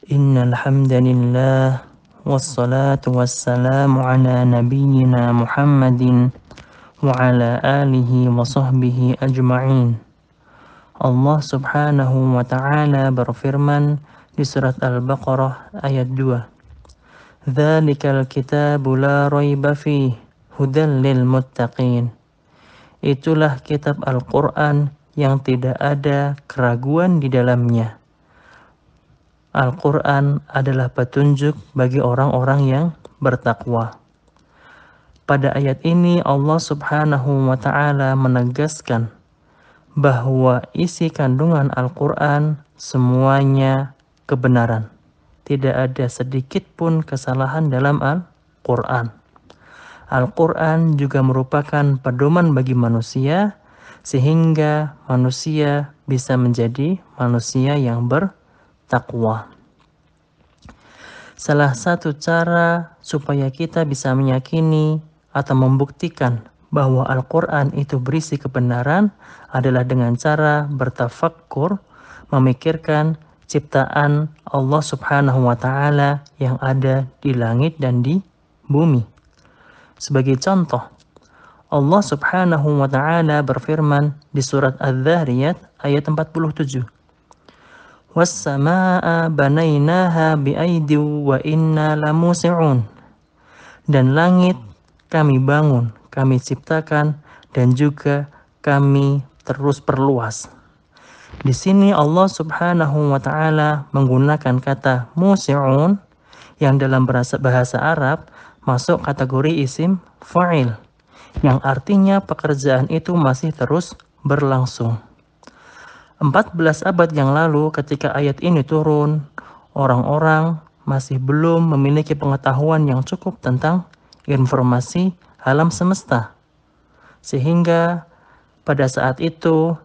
Innal hamdalillah wassalatu wassalamu ala nabiyyina Muhammadin wa ala alihi wa sahbihi ajma'in. Allah Subhanahu wa ta'ala berfirman di surat Al-Baqarah ayat 2. Dzalikal kitabu la raiba fihi hudan lil muttaqin. Itulah kitab Al-Qur'an yang tidak ada keraguan di dalamnya. Al-Quran adalah petunjuk bagi orang-orang yang bertakwa. Pada ayat ini Allah Subhanahu wa ta'ala menegaskan bahwa isi kandungan Al-Quran semuanya kebenaran. Tidak ada sedikit pun kesalahan dalam Al-Quran. Al-Quran juga merupakan pedoman bagi manusia sehingga manusia bisa menjadi manusia yang bertakwa. Salah satu cara supaya kita bisa meyakini atau membuktikan bahwa Al-Quran itu berisi kebenaran adalah dengan cara bertafakkur, memikirkan ciptaan Allah Subhanahu wa ta'ala yang ada di langit dan di bumi. Sebagai contoh, Allah Subhanahu wa ta'ala berfirman di surat Adz-Dzariyat ayat 47. Was-samaa'a banainaha bi'aidin wa inna lamusi'un. Dan langit kami bangun, kami ciptakan, dan juga kami terus perluas. Di sini Allah Subhanahu wa ta'ala menggunakan kata musi'un yang dalam bahasa Arab masuk kategori isim fa'il, yang artinya pekerjaan itu masih terus berlangsung. 14 abad yang lalu ketika ayat ini turun, orang-orang masih belum memiliki pengetahuan yang cukup tentang informasi alam semesta. Sehingga pada saat itu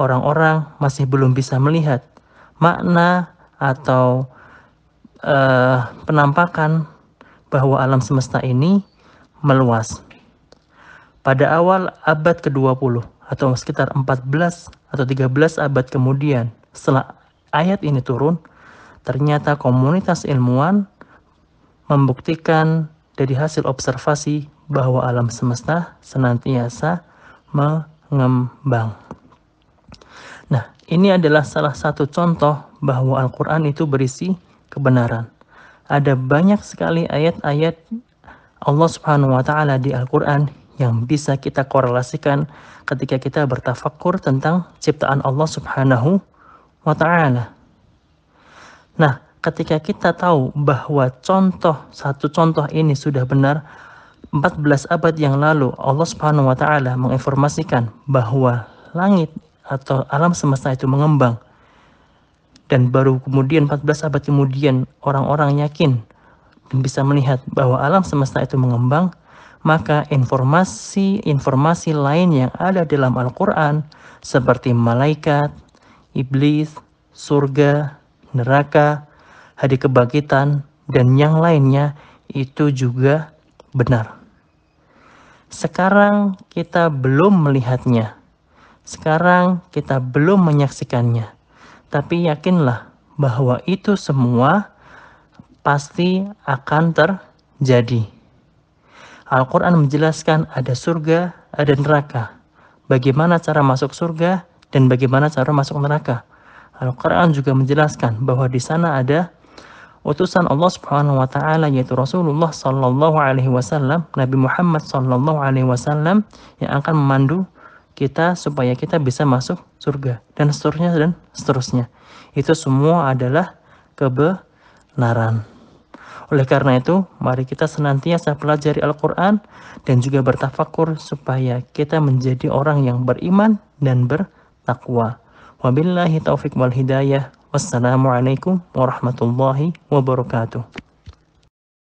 orang-orang masih belum bisa melihat makna atau penampakan bahwa alam semesta ini meluas. Pada awal abad ke-20 atau sekitar 14 atau 13 abad kemudian setelah ayat ini turun, ternyata komunitas ilmuwan membuktikan dari hasil observasi bahwa alam semesta senantiasa mengembang. Nah, ini adalah salah satu contoh bahwa Al-Quran itu berisi kebenaran. Ada banyak sekali ayat-ayat Allah Subhanahu wa ta'ala di Al-Quran yang bisa kita korelasikan ketika kita bertafakkur tentang ciptaan Allah Subhanahu wa ta'ala. Nah, ketika kita tahu bahwa satu contoh ini sudah benar, 14 abad yang lalu Allah Subhanahu wa ta'ala menginformasikan bahwa langit atau alam semesta itu mengembang, dan baru kemudian 14 abad kemudian orang-orang yakin dan bisa melihat bahwa alam semesta itu mengembang, maka informasi lain yang ada dalam Al-Quran seperti malaikat, iblis, surga, neraka, hari kebangkitan, dan yang lainnya itu juga benar. Sekarang kita belum melihatnya, sekarang kita belum menyaksikannya, tapi yakinlah bahwa itu semua pasti akan terjadi. Al-Quran menjelaskan ada surga, ada neraka. Bagaimana cara masuk surga dan bagaimana cara masuk neraka. Al-Quran juga menjelaskan bahwa di sana ada utusan Allah Subhanahu wa ta'ala, yaitu Rasulullah sallallahu alaihi wasallam, Nabi Muhammad sallallahu alaihi wasallam, yang akan memandu kita supaya kita bisa masuk surga, dan seterusnya. Itu semua adalah kebenaran. Oleh karena itu, mari kita senantiasa pelajari Al-Quran dan juga bertafakkur supaya kita menjadi orang yang beriman dan bertakwa. Wabillahi taufiq wal hidayah. Wassalamualaikum warahmatullahi wabarakatuh.